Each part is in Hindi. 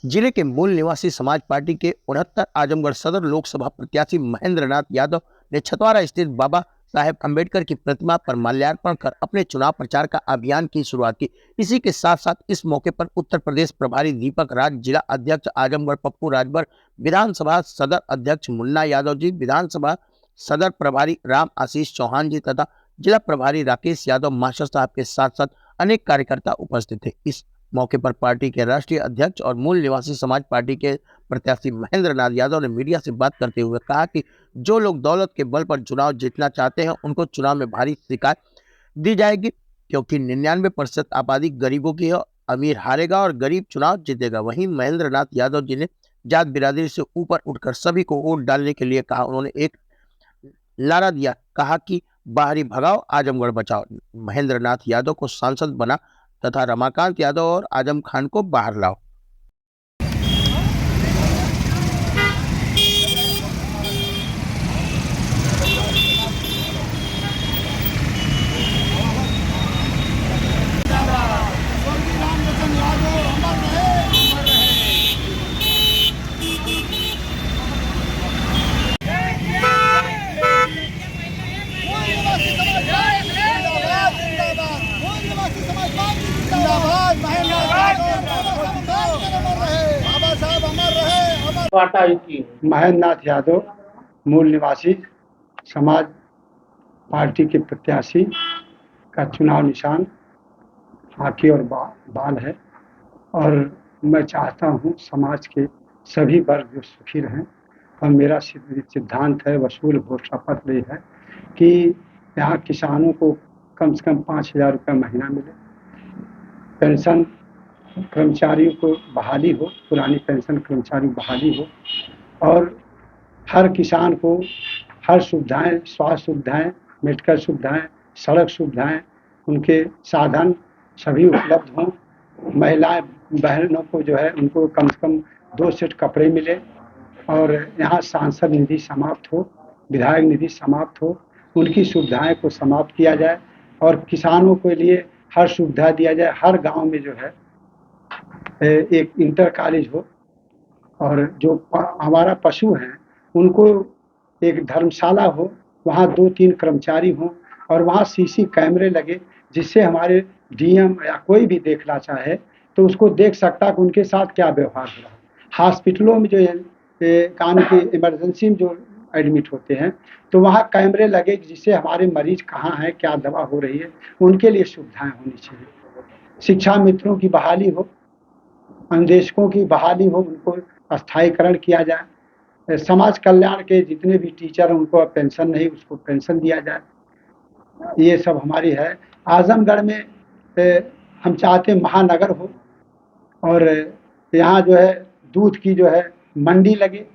जिले के मूल निवासी समाज पार्टी के 69 आजमगढ़ सदर लोकसभा प्रत्याशी महेंद्र नाथ यादव ने छतवारा स्थित बाबा साहेब अंबेडकर की प्रतिमा पर माल्यार्पण कर अपने चुनाव प्रचार का अभियान की शुरुआत की। इसी के साथ साथ इस मौके पर उत्तर प्रदेश प्रभारी दीपक राज, जिला अध्यक्ष आजमगढ़ पप्पू राजभर, विधानसभा सदर अध्यक्ष मुन्ना यादव जी, विधानसभा सदर प्रभारी राम आशीष चौहान जी तथा जिला प्रभारी राकेश यादव मास्टर साहब के साथ साथ अनेक कार्यकर्ता उपस्थित थे। इस मौके पर पार्टी के राष्ट्रीय अध्यक्ष और मूल निवासी समाज पार्टी के प्रत्याशी महेंद्र नाथ यादव ने मीडिया से बात करते हुए कहा कि जो लोग दौलत के बल पर चुनाव जीतना चाहते हैं उनको चुनाव में भारी शिकायत दी जाएगी, क्योंकि 99% आबादी गरीबों की है। अमीर हारेगा और गरीब चुनाव जीतेगा। वहीं महेंद्र नाथ यादव जी ने जात बिरादरी से ऊपर उठकर सभी को वोट डालने के लिए कहा। उन्होंने एक नारा दिया, कहा कि बाहरी भगाओ, आजमगढ़ बचाओ। महेंद्र नाथ यादव को सांसद बना तथा रमाकांत यादव और आजम खान को बाहर लाओ। महेंद्र नाथ यादव मूल निवासी समाज पार्टी के प्रत्याशी का चुनाव निशान हाथी और बाल है और मैं चाहता हूं समाज के सभी वर्ग जो सुखी रहें। और मेरा सिद्धांत है, वसूल घोषणा पत्र ये है कि यहाँ किसानों को कम से कम 5,000 रुपये महीना मिले, पेंशन कर्मचारियों को बहाली हो, पुरानी पेंशन कर्मचारी बहाली हो और हर किसान को हर सुविधाएं, स्वास्थ्य सुविधाएं, मेडिकल सुविधाएं, सड़क सुविधाएं, उनके साधन सभी उपलब्ध हों। महिलाएं बहनों को जो है उनको कम से कम 2 सेट कपड़े मिले और यहाँ सांसद निधि समाप्त हो, विधायक निधि समाप्त हो, उनकी सुविधाएं को समाप्त किया जाए और किसानों के लिए हर सुविधा दिया जाए। हर गांव में जो है एक इंटर कॉलेज हो और जो हमारा पशु हैं उनको एक धर्मशाला हो, वहाँ 2-3 कर्मचारी हों और वहाँ सीसी कैमरे लगे, जिससे हमारे डीएम या कोई भी देखना चाहे तो उसको देख सकता कि उनके साथ क्या व्यवहार हो रहा है। हॉस्पिटलों में जो कान की इमरजेंसी में जो एडमिट होते हैं तो वहाँ कैमरे लगे, जिससे हमारे मरीज कहाँ हैं, क्या दवा हो रही है, उनके लिए सुविधाएं होनी चाहिए। शिक्षा मित्रों की बहाली हो, अनुदेशकों की बहाली हो, उनको स्थायीकरण किया जाए। समाज कल्याण के जितने भी टीचर हैं उनको पेंशन नहीं, उसको पेंशन दिया जाए। ये सब हमारी है। आजमगढ़ में हम चाहते महानगर हो और यहाँ जो है दूध की जो है मंडी लगे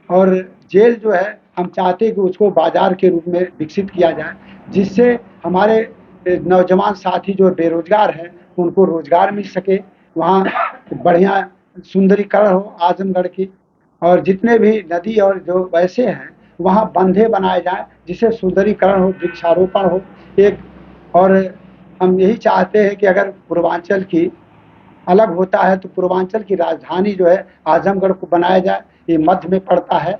और जेल जो है हम चाहते कि उसको बाजार के रूप में विकसित किया जाए, जिससे हमारे नौजवान साथी जो बेरोजगार हैं उनको रोजगार मिल सके। वहाँ बढ़िया सुंदरीकरण हो आजमगढ़ की और जितने भी नदी और जो वैसे हैं वहाँ बंधे बनाए जाए, जिससे सुंदरीकरण हो, वृक्षारोपण हो एक। और हम यही चाहते हैं कि अगर पूर्वांचल की अलग होता है तो पूर्वांचल की राजधानी जो है आजमगढ़ को बनाया जाए। ये मध्य में पड़ता है।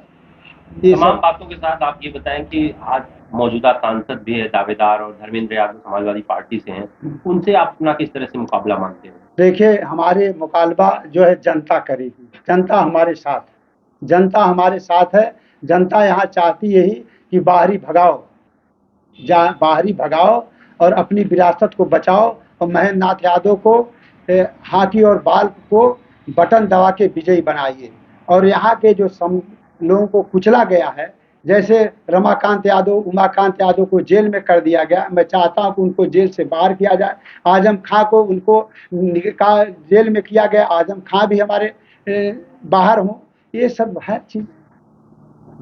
तमाम बातों के साथ आप ये बताएं कि आज मौजूदा सांसद भी है दावेदार और धर्मेंद्र यादव समाजवादी पार्टी से हैं, उनसे आप अपना किस तरह से मुकाबला मानते हैं? देखिए, हमारे मुकाबला जो है जनता करेगी। जनता हमारे साथ है, जनता हमारे साथ है। जनता यहाँ चाहती यही कि बाहरी भगाओ और अपनी विरासत को बचाओ और महेंद्र नाथ यादव को हाथी और बाल को बटन दबा के विजयी बनाइए। और यहाँ के जो लोगों को कुचला गया है, जैसे रमाकांत यादव, उमाकांत यादव को जेल में कर दिया गया, मैं चाहता हूँ कि उनको जेल से बाहर किया जाए। आजम खां को उनको जेल में किया गया, आजम खां भी हमारे बाहर हों। ये सब है चीज।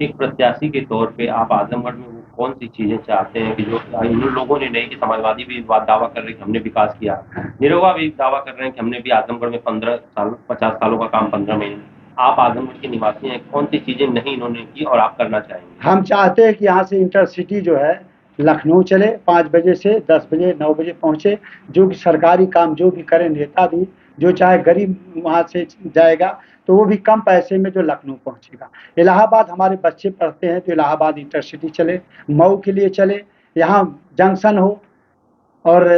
एक प्रत्याशी के तौर पे आप आजमगढ़ में वो कौन सी चीजें चाहते हैं कि जो इन लोगों ने नहीं, कि समाजवादी भी दावा कर रहे हैं कि हमने विकास किया, निरहुआ भी दावा कर रहे हैं कि हमने भी आजमगढ़ में 50 सालों का काम 15 महीने। आप आजमगढ़ के निवासी हैं, कौन सी चीजें नहीं इन्होंने की और आप करना चाहेंगे? हम चाहते हैं कि यहाँ से इंटरसिटी जो है लखनऊ चले, 5 बजे से 10 बजे 9 बजे पहुँचे। जो कि सरकारी काम जो भी करें, नेता भी जो चाहे गरीब वहाँ से जाएगा, तो वो भी कम पैसे में जो लखनऊ पहुंचेगा। इलाहाबाद हमारे बच्चे पढ़ते हैं तो इलाहाबाद इंटरसिटी चले, मऊ के लिए चले, यहाँ जंक्शन हो, और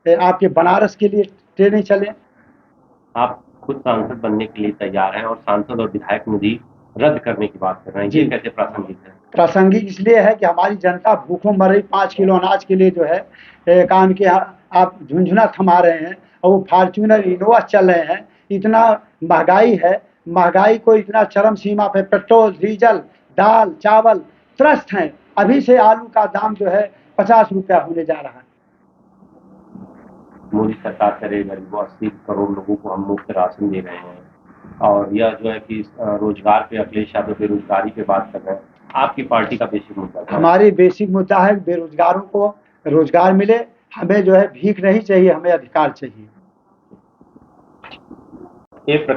आपके बनारस के लिए ट्रेनें चले। आप खुद सांसद बनने के लिए तैयार हैं और सांसद और विधायक निधि रद्द करने की बात कर रहे हैं, ये जी। कैसे प्रासंगिक है? प्रासंगिक इसलिए है कि हमारी जनता भूखों मर रही, 5 किलो अनाज के लिए जो है काम के आप झुंझुना थमा रहे हैं, और वो फॉर्च्यूनर इनोवा चल रहे हैं। इतना महंगाई है, महंगाई को इतना चरम सीमा पे, पेट्रोल, डीजल, दाल, चावल त्रस्त हैं। अभी से आलू का दाम जो है 50 रुपया होने जा रहा है। मोदी सरकार करे गरीबों 80 करोड़ लोगों को हम मुफ्त राशन दे रहे हैं, और यह जो है कि रोजगार पे अखिलेश यादव बेरोजगारी पे बात कर रहे हैं। आपकी पार्टी का बेसिक मुद्दा क्या है? हमारी बेसिक मुद्दा है बेरोजगारों को रोजगार मिले। हमें जो है भीख नहीं चाहिए, हमें अधिकार चाहिए। एक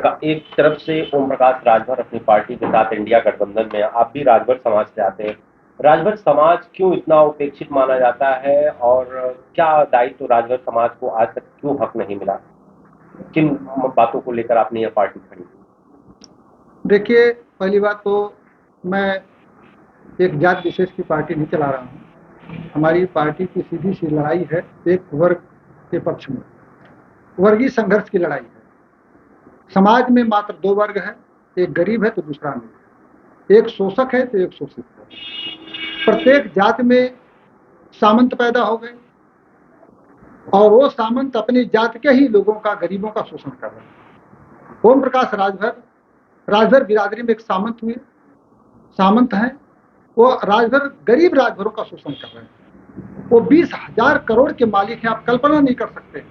तरफ से ओम प्रकाश राजभर अपनी पार्टी के साथ इंडिया गठबंधन में, आप भी राजभर समाज से आते हैं। राजभर समाज क्यों इतना उपेक्षित माना जाता है, और क्या दायित्व राजभर समाज को आज तक क्यों हक नहीं मिला? किन बातों को लेकर आपने यह पार्टी खड़ी की? देखिए, पहली बात तो मैं एक जात विशेष की पार्टी नहीं चला रहा हूँ। हमारी पार्टी की सीधी सी लड़ाई है एक वर्ग के पक्ष में, वर्गीय संघर्ष की लड़ाई है। समाज में मात्र 2 वर्ग है, एक गरीब है तो दूसरा अमीर, एक शोषक है तो एक शोषित है। प्रत्येक जात में सामंत पैदा हो गए, और वो सामंत अपनी जात के ही लोगों का, गरीबों का शोषण कर रहे हैं। ओम प्रकाश राजभर बिरादरी में एक सामंत हुए, सामंत हैं। वो राजभर गरीब राजभरों का शोषण कर रहे हैं। वो 20,000 करोड़ के मालिक हैं, आप कल्पना नहीं कर सकते।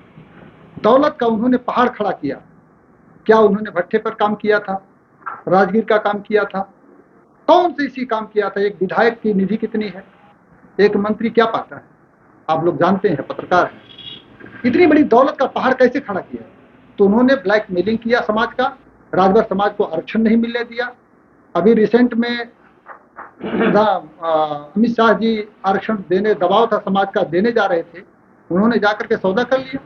दौलत का उन्होंने पहाड़ खड़ा किया। क्या उन्होंने भट्टे पर काम किया था, राजगीर का काम किया था, कौन से इसी काम किया था? एक विधायक की निधि कितनी है, एक मंत्री क्या पाता है, आप लोग जानते हैं, पत्रकार हैं। इतनी बड़ी दौलत का पहाड़ कैसे खड़ा किया? तो उन्होंने ब्लैकमेलिंग किया समाज का, राजभर समाज को आरक्षण नहीं मिलने दिया। अभी रिसेंट में अमित शाह जी आरक्षण देने, दबाव था समाज का, देने जा रहे थे, उन्होंने जाकर के सौदा कर लिया।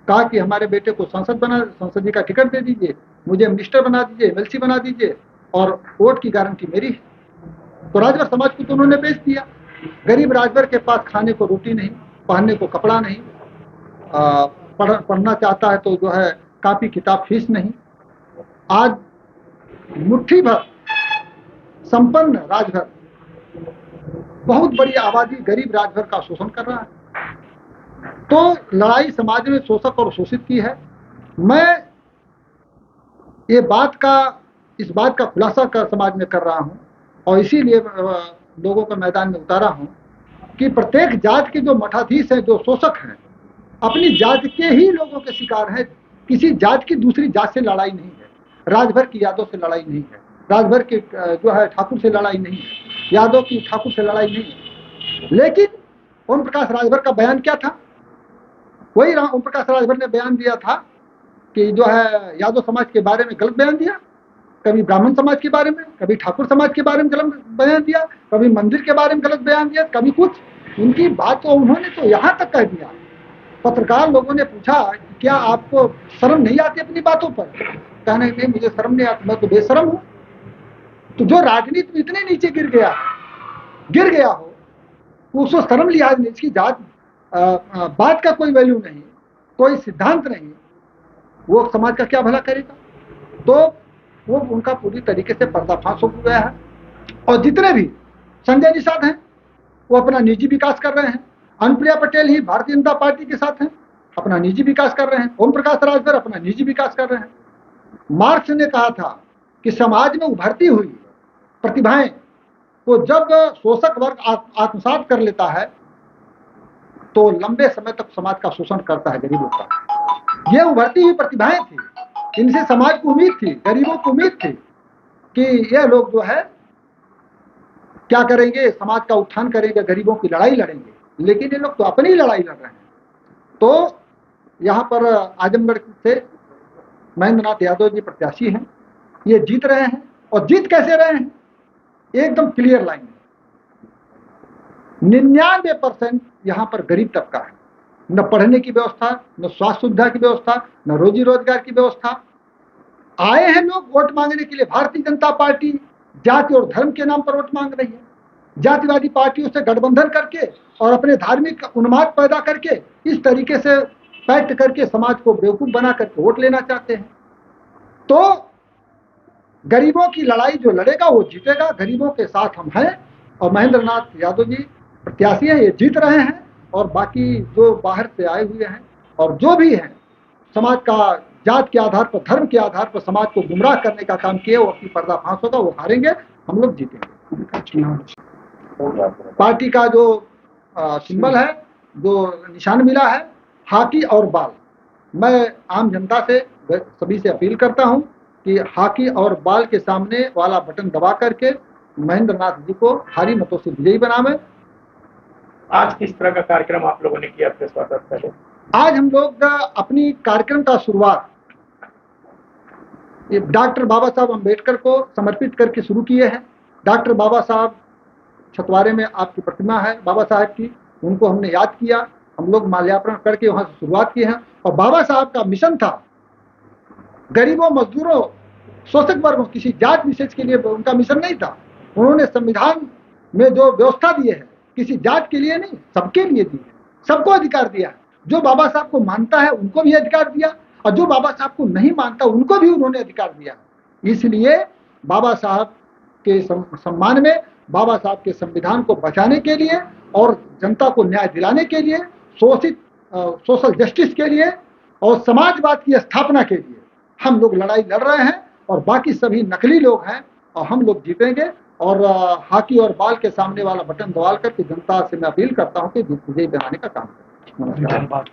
कहा कि हमारे बेटे को संसद जी का टिकट दे दीजिए, मुझे मिनिस्टर बना दीजिए, एमएलसी बना दीजिए, और वोट की गारंटी मेरी है। तो राजभर समाज को तो उन्होंने बेच दिया। गरीब राजभर के पास खाने को रोटी नहीं, पहनने को कपड़ा नहीं, पढ़ना चाहता है तो जो है कापी किताब फीस नहीं। आज मुट्ठी भर संपन्न राजभर, बहुत बड़ी आबादी गरीब राजभर का शोषण कर रहा है। तो लड़ाई समाज में शोषक और शोषित की है। मैं इस बात का खुलासा कर समाज में कर रहा हूं, और इसीलिए लोगों को मैदान में उतारा हूं कि प्रत्येक जात के जो मठाधीश हैं, जो शोषक हैं, अपनी जात के ही लोगों के शिकार हैं। किसी जात की दूसरी जात से लड़ाई नहीं है, राजभर की यादव से लड़ाई नहीं है, राजभर के जो है ठाकुर से लड़ाई नहीं है, यादव की ठाकुर से लड़ाई नहीं है। लेकिन ओम प्रकाश राजभर का बयान क्या था? वही ओम प्रकाश राजभर ने बयान दिया था कि जो है यादव समाज के बारे में गलत बयान दिया, कभी ब्राह्मण समाज के बारे में, कभी ठाकुर समाज के बारे में गलत बयान दिया, कभी मंदिर के बारे में गलत बयान दिया, कभी कुछ। उनकी बात तो उन्होंने तो यहाँ तक कह दिया। पत्रकार लोगों ने पूछा कि क्या आपको शर्म नहीं आती अपनी बातों पर? कहने नहीं, मुझे शर्म नहीं आती, मैं तो बेशर्म हूँ। तो जो राजनीति में इतने नीचे गिर गया हो, उसको शर्म लिहाज नहीं, इसकी जात बात का कोई वैल्यू नहीं, कोई सिद्धांत नहीं, वो समाज का क्या भला करेगा? तो वो उनका पूरी तरीके से पर्दाफाश हो गया है। और जितने भी संजय निषाद हैं, वो अपना निजी विकास कर रहे हैं। अनुप्रिया पटेल ही भारतीय जनता पार्टी के साथ हैं, अपना निजी विकास कर रहे हैं। ओम प्रकाश राजभर अपना निजी विकास कर रहे हैं। मार्क्स ने कहा था कि समाज में उभरती हुई प्रतिभाएं को जब शोषक वर्ग आत्मसात कर लेता है, तो लंबे समय तक समाज का शोषण करता है गरीबों का। ये उभरती हुई प्रतिभाएं थी, इनसे समाज को उम्मीद थी, गरीबों को उम्मीद थी कि ये लोग जो है क्या करेंगे, समाज का उत्थान करेंगे, गरीबों की लड़ाई लड़ेंगे। लेकिन ये लोग तो अपनी लड़ाई लड़ रहे हैं। तो यहाँ पर आजमगढ़ से महेंद्र नाथ यादव जी प्रत्याशी हैं, ये जीत रहे हैं। और जीत कैसे रहे हैं? एकदम क्लियर लाइन है। 99% यहाँ पर गरीब तबका है। न पढ़ने की व्यवस्था, न स्वास्थ्य सुविधा की व्यवस्था, न रोजी रोजगार की व्यवस्था। आए हैं लोग वोट मांगने के लिए। भारतीय जनता पार्टी जाति और धर्म के नाम पर वोट मांग रही है, जातिवादी पार्टियों से गठबंधन करके और अपने धार्मिक उन्माद पैदा करके इस तरीके से पैक्ट करके समाज को बेवकूफ बना करके वोट लेना चाहते हैं। तो गरीबों की लड़ाई जो लड़ेगा वो जीतेगा, गरीबों के साथ हम हैं और महेंद्र नाथ यादव जी प्रत्याशी हैं, ये जीत रहे हैं। और बाकी जो बाहर से आए हुए हैं और जो भी हैं समाज का जात के आधार पर, धर्म के आधार पर समाज को गुमराह करने का काम किए, वो अपनी पर्दाफाश होगा, वो हारेंगे, हम लोग जीतेंगे। पार्टी का जो सिंबल है, जो निशान मिला है, हाथी और बाल। मैं आम जनता से सभी से अपील करता हूं कि हाथी और बाल के सामने वाला बटन दबा करके महेंद्र नाथ जी को भारी मतों से विजयी बनावे। आज किस तरह का कार्यक्रम आप लोगों ने किया प्रेस वार्ता से पहले? आज हम लोग अपनी कार्यक्रम का शुरुआत डॉक्टर बाबा साहब अम्बेडकर को समर्पित करके शुरू किए हैं। डॉक्टर बाबा साहब, छतवारे में आपकी प्रतिमा है बाबा साहब की, उनको हमने याद किया, हम लोग माल्यार्पण करके वहां से शुरुआत की है। और बाबा साहब का मिशन था गरीबों, मजदूरों, शोषक वर्गों, किसी जात विशेष के लिए उनका मिशन नहीं था। उन्होंने संविधान में जो व्यवस्था दी है किसी जात के लिए नहीं, सबके लिए दी है, सबको अधिकार दिया। जो बाबा साहब को मानता है उनको भी अधिकार दिया और जो बाबा साहब को नहीं मानता उनको भी उन्होंने अधिकार दिया। इसलिए बाबा साहब के सम्मान में, बाबा साहब के संविधान को बचाने के लिए और जनता को न्याय दिलाने के लिए, सोशल जस्टिस के लिए और समाजवाद की स्थापना के लिए हम लोग लड़ाई लड़ रहे हैं। और बाकी सभी नकली लोग हैं और हम लोग जीतेंगे। और हाथी और बाल के सामने वाला बटन दबाल करके जनता से मैं अपील करता हूं कि विजयी बनाने का काम करें। धन्यवाद।